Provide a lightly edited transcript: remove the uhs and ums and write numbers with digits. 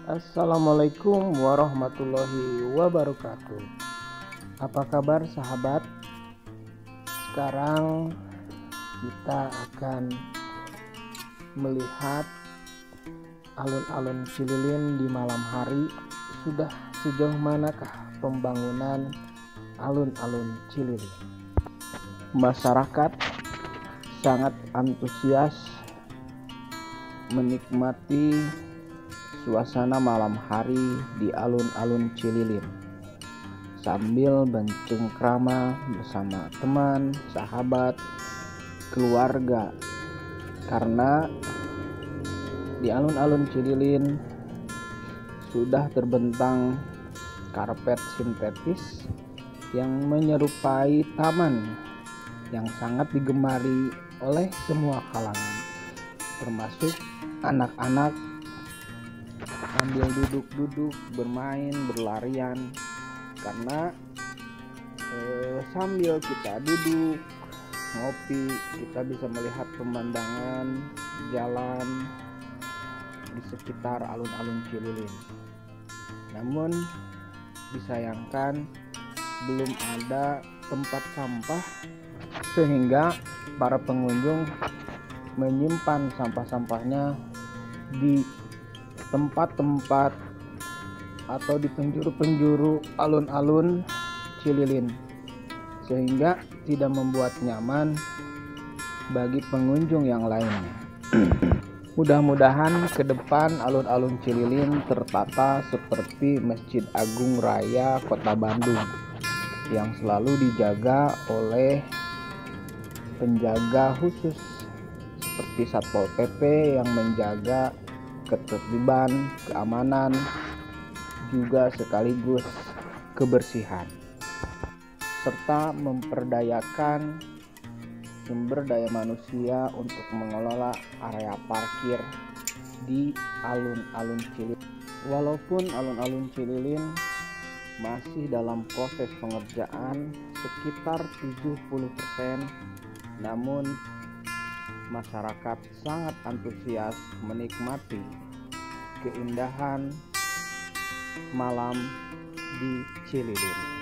Assalamualaikum warahmatullahi wabarakatuh. Apa kabar sahabat? Sekarang kita akan melihat alun-alun Cililin di malam hari. Sudah sejauh manakah pembangunan alun-alun Cililin? Masyarakat sangat antusias menikmati suasana malam hari di alun-alun Cililin sambil bercengkrama bersama teman, sahabat, keluarga, karena di alun-alun Cililin sudah terbentang karpet sintetis yang menyerupai taman yang sangat digemari oleh semua kalangan, termasuk anak-anak sambil duduk-duduk, bermain, berlarian, karena sambil kita duduk ngopi, kita bisa melihat pemandangan jalan di sekitar alun-alun Cililin. Namun disayangkan belum ada tempat sampah sehingga para pengunjung menyimpan sampah-sampahnya di tempat-tempat atau di penjuru-penjuru alun-alun Cililin, sehingga tidak membuat nyaman bagi pengunjung yang lainnya. Mudah-mudahan ke depan alun-alun Cililin tertata seperti Masjid Agung Raya Kota Bandung yang selalu dijaga oleh penjaga khusus seperti Satpol PP yang menjaga ketertiban, keamanan, juga sekaligus kebersihan, serta memperdayakan sumber daya manusia untuk mengelola area parkir di alun-alun Cililin. Walaupun alun-alun Cililin masih dalam proses pengerjaan sekitar 70%, namun masyarakat sangat antusias menikmati keindahan malam di Cililin.